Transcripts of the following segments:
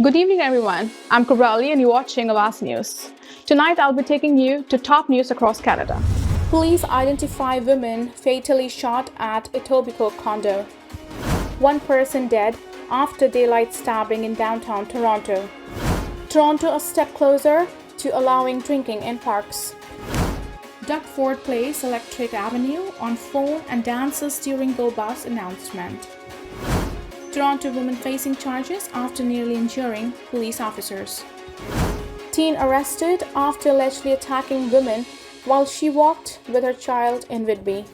Good evening, everyone. I'm Kubrali, and you're watching Awaz News. Tonight, I'll be taking you to top news across Canada. Police identify women fatally shot at Etobicoke condo. One person dead after daylight stabbing in downtown Toronto. Toronto a step closer to allowing drinking in parks. Doug Ford plays Electric Avenue on phone and dances during Go Bus announcement. Toronto woman facing charges after nearly injuring police officers. Teen arrested after allegedly attacking women while she walked with her child in Whitby.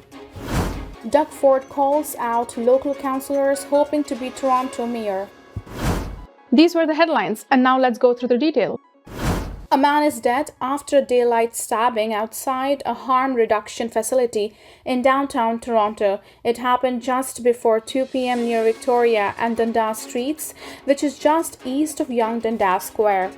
Doug Ford calls out local councillors hoping to be Toronto mayor. These were the headlines, and now let's go through the detail. A man is dead after a daylight stabbing outside a harm reduction facility in downtown Toronto. It happened just before 2 p.m. near Victoria and Dundas Streets, which is just east of Yonge Dundas Square.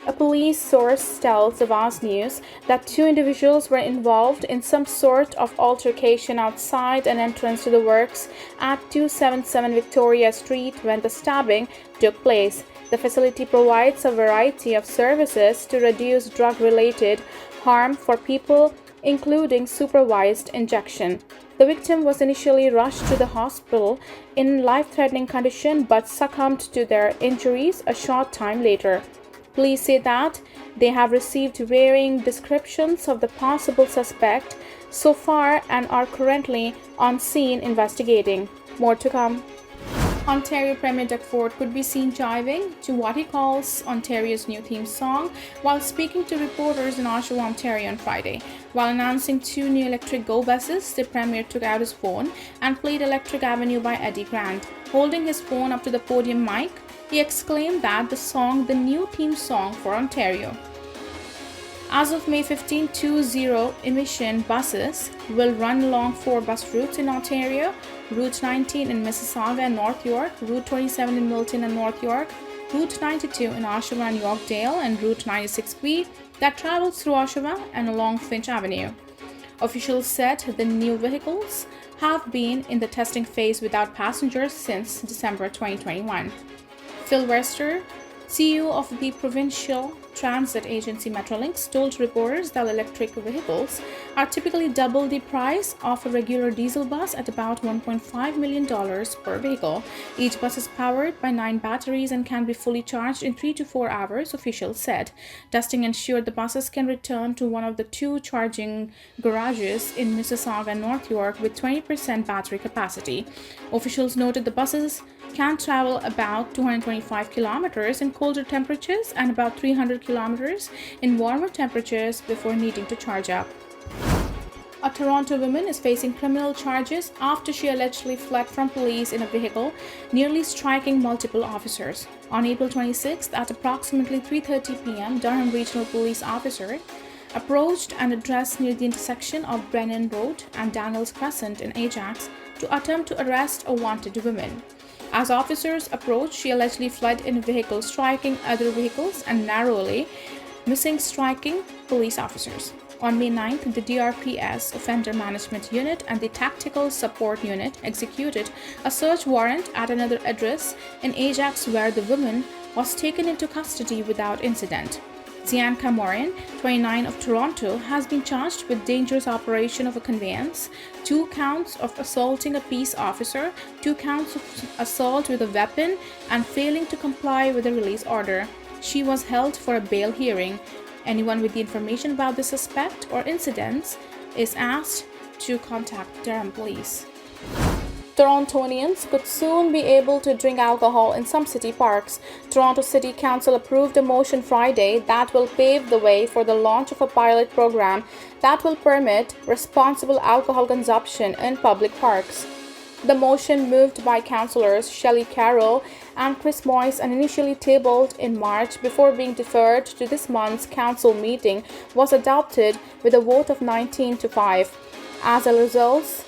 A police source tells Awaz News that two individuals were involved in some sort of altercation outside an entrance to the works at 277 Victoria Street when the stabbing took place. The facility provides a variety of services to reduce drug-related harm for people, including supervised injection. The victim was initially rushed to the hospital in life-threatening condition but succumbed to their injuries a short time later. Police say that they have received varying descriptions of the possible suspect so far and are currently on scene investigating. More to come. Ontario Premier Doug Ford could be seen jiving to what he calls Ontario's new theme song while speaking to reporters in Oshawa, Ontario on Friday. While announcing two new electric Go buses, the Premier took out his phone and played Electric Avenue by Eddie Grant. Holding his phone up to the podium mic, he exclaimed that the song, the new theme song for Ontario. As of May 15, 2 zero-emission buses will run along four bus routes in Ontario: Route 19 in Mississauga and North York, Route 27 in Milton and North York, Route 92 in Oshawa and Yorkdale, and Route 96B that travels through Oshawa and along Finch Avenue. Officials said the new vehicles have been in the testing phase without passengers since December 2021. Phil Wester, CEO of the provincial transit agency Metrolinx, told reporters that electric vehicles are typically double the price of a regular diesel bus at about $1.5 million per vehicle. Each bus is powered by 9 batteries and can be fully charged in 3 to 4 hours, officials said. Testing ensured the buses can return to one of the two charging garages in Mississauga and North York with 20% battery capacity. Officials noted the buses can travel about 225 kilometers in colder temperatures and about 300 kilometers in warmer temperatures before needing to charge up. A Toronto woman is facing criminal charges after she allegedly fled from police in a vehicle, nearly striking multiple officers. On April 26th, at approximately 3:30 p.m., Durham Regional Police officer approached an address near the intersection of Brennan Road and Daniels Crescent in Ajax to attempt to arrest a wanted woman. As officers approached, she allegedly fled in a vehicle, striking other vehicles and narrowly missing striking police officers. On May 9th, the DRPS Offender Management Unit and the Tactical Support Unit executed a search warrant at another address in Ajax where the woman was taken into custody without incident. Zian Kamorin, 29, of Toronto, has been charged with dangerous operation of a conveyance, 2 counts of assaulting a peace officer, 2 counts of assault with a weapon, and failing to comply with a release order. She was held for a bail hearing. Anyone with the information about the suspect or incidents is asked to contact Durham Police. Torontonians could soon be able to drink alcohol in some city parks. Toronto City Council approved a motion Friday that will pave the way for the launch of a pilot program that will permit responsible alcohol consumption in public parks. The motion, moved by councillors Shelley Carroll and Chris Moyes and initially tabled in March before being deferred to this month's council meeting, was adopted with a vote of 19 to 5. As a result,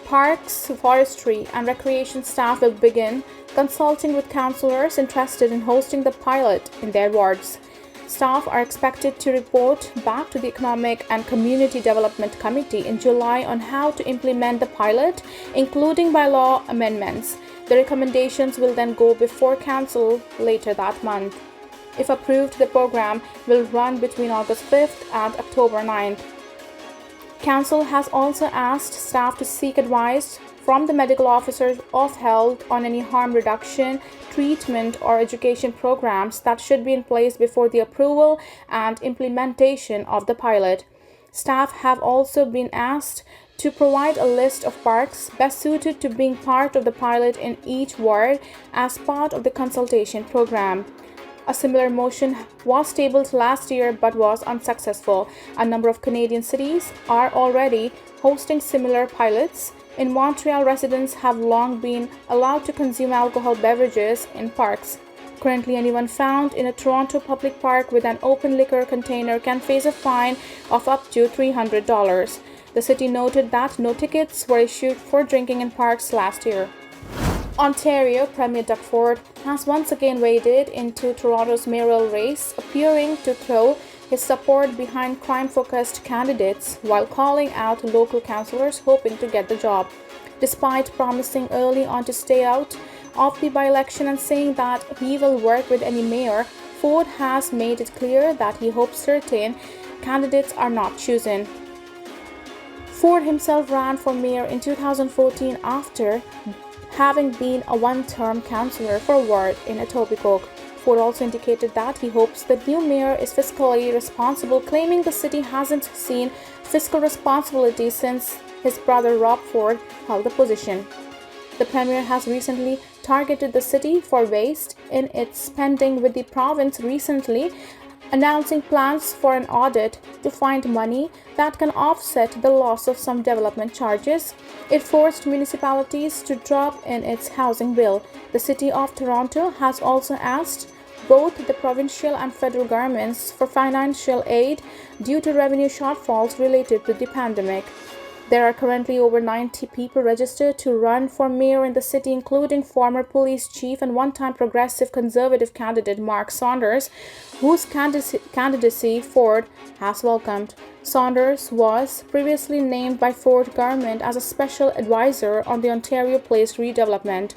Parks, forestry, and recreation staff will begin consulting with councillors interested in hosting the pilot in their wards. Staff are expected to report back to the Economic and Community Development Committee in July on how to implement the pilot, including bylaw amendments. The recommendations will then go before council later that month. If approved, the program will run between August 5th and October 9th. Council has also asked staff to seek advice from the medical officers of health on any harm reduction, treatment, or education programs that should be in place before the approval and implementation of the pilot. Staff have also been asked to provide a list of parks best suited to being part of the pilot in each ward as part of the consultation program. A similar motion was tabled last year but was unsuccessful. A number of Canadian cities are already hosting similar pilots. In Montreal, residents have long been allowed to consume alcohol beverages in parks. Currently, anyone found in a Toronto public park with an open liquor container can face a fine of up to $300. The city noted that no tickets were issued for drinking in parks last year. Ontario Premier Doug Ford has once again waded into Toronto's mayoral race, appearing to throw his support behind crime-focused candidates while calling out local councillors hoping to get the job. Despite promising early on to stay out of the by-election and saying that he will work with any mayor, Ford has made it clear that he hopes certain candidates are not chosen. Ford himself ran for mayor in 2014 after having been a one-term councillor for a ward in Etobicoke. Ford also indicated that he hopes the new mayor is fiscally responsible, claiming the city hasn't seen fiscal responsibility since his brother Rob Ford held the position. The premier has recently targeted the city for waste in its spending, with the province recently announcing plans for an audit to find money that can offset the loss of some development charges. It forced municipalities to drop in its housing bill. The City of Toronto has also asked both the provincial and federal governments for financial aid due to revenue shortfalls related to the pandemic. There are currently over 90 people registered to run for mayor in the city, including former police chief and one-time progressive conservative candidate Mark Saunders, whose candidacy Ford has welcomed. Saunders was previously named by Ford government as a special advisor on the Ontario Place redevelopment.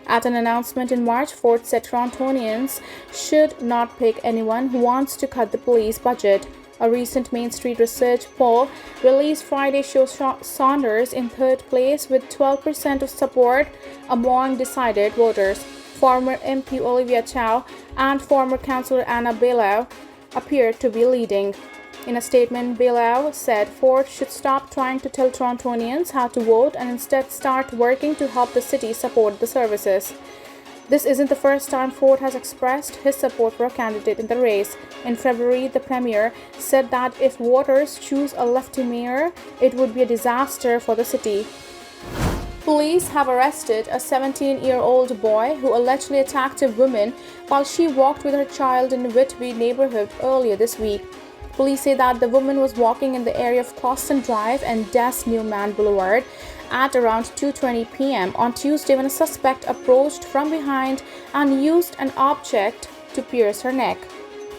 At an announcement in March, Ford said Torontonians should not pick anyone who wants to cut the police budget. A recent Main Street Research poll released Friday shows Saunders in third place with 12% of support among decided voters. Former MP Olivia Chow and former councillor Anna Bailau appear to be leading. In a statement, Bailau said Ford should stop trying to tell Torontonians how to vote and instead start working to help the city support the services. This isn't the first time Ford has expressed his support for a candidate in the race. In February, the premier said that if voters choose a lefty mayor, it would be a disaster for the city. Police have arrested a 17-year-old boy who allegedly attacked a woman while she walked with her child in the Whitby neighborhood earlier this week. Police say that the woman was walking in the area of Closton Drive and Des Newman Boulevard at around 2:20 p.m. on Tuesday when a suspect approached from behind and used an object to pierce her neck.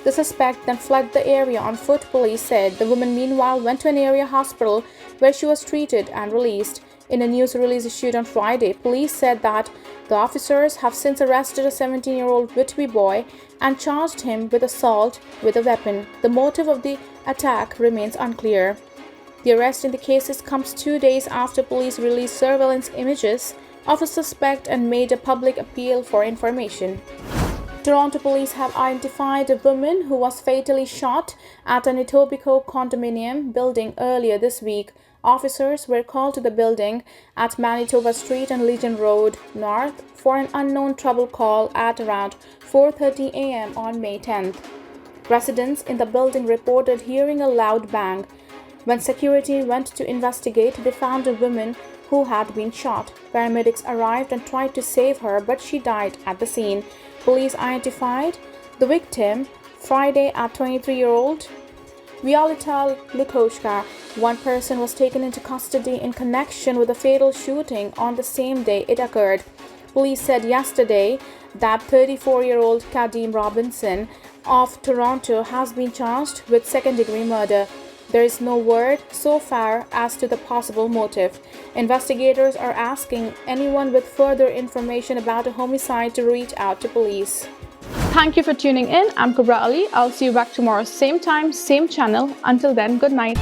The suspect then fled the area on foot, police said. The woman meanwhile went to an area hospital where she was treated and released. In a news release issued on Friday, police said that the officers have since arrested a 17-year-old Whitby boy and charged him with assault with a weapon. The motive of the attack remains unclear. The arrest in the cases comes 2 days after police released surveillance images of a suspect and made a public appeal for information. Toronto police have identified a woman who was fatally shot at an Etobicoke condominium building earlier this week. Officers were called to the building at Manitoba Street and Legion Road North for an unknown trouble call at around 4:30 a.m. on May 10th. Residents in the building reported hearing a loud bang. When security went to investigate, they found a woman who had been shot. Paramedics arrived and tried to save her, but she died at the scene. Police identified the victim Friday at 23-year-old Violeta Lukochka. One person was taken into custody in connection with a fatal shooting on the same day it occurred. Police said yesterday that 34-year-old Kadeem Robinson of Toronto has been charged with second-degree murder. There is no word so far as to the possible motive. Investigators are asking anyone with further information about a homicide to reach out to police. Thank you for tuning in. I'm Kubra Ali. I'll see you back tomorrow, same time, same channel. Until then, good night.